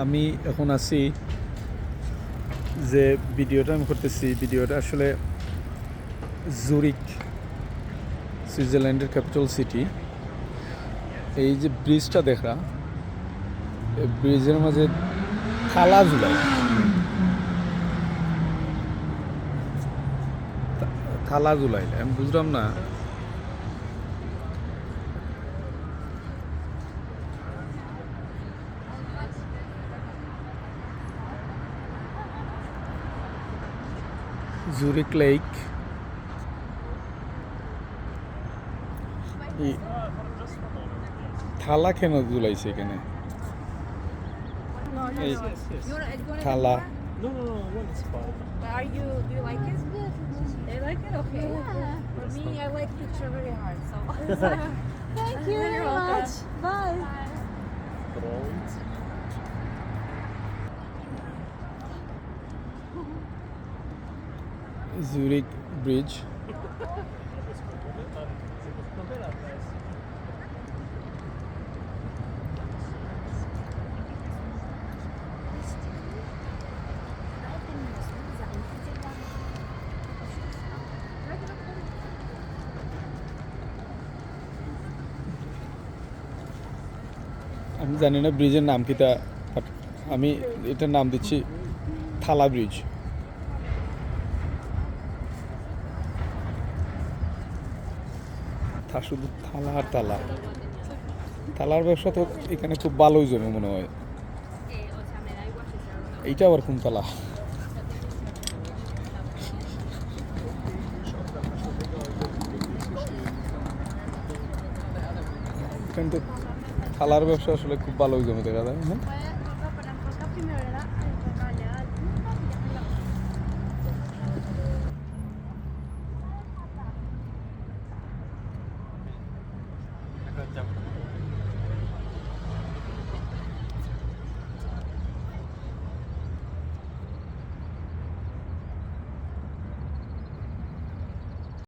আমি এখন আছি যে ভিডিওটা আমি করতেছি, ভিডিওটা আসলে জুরিক, সুইজারল্যান্ডের ক্যাপিটাল সিটি। এই যে ব্রিজটা দেখা, এই ব্রিজের মাঝে থালা ঝুলাই, থালা ঝুলাই, আমি বুঝলাম না। জুরিক লেক, থালা কেন ঝুলাইছে এখানে? No, এই no. You wanna থালা get more? No, one is fine. But do you like it? They like it? Okay. Yeah. For me, I like picture very hard, so. Thank you You're very welcome. much. Bye. Rolls. Zurich bridge. আমি জানি না ব্রিজের নাম কি, তা আমি এটার নাম দিচ্ছি থালা ব্রিজ। শুধু থালা আর তালা, থালার ব্যবসা তো এখানে খুব ভালোই জমে মনে হয়। এইটা আবার কোন তালা? এখানে তো থালার ব্যবসা আসলে খুব ভালোই জমে দেখা যায়। হ্যাঁ, Jump.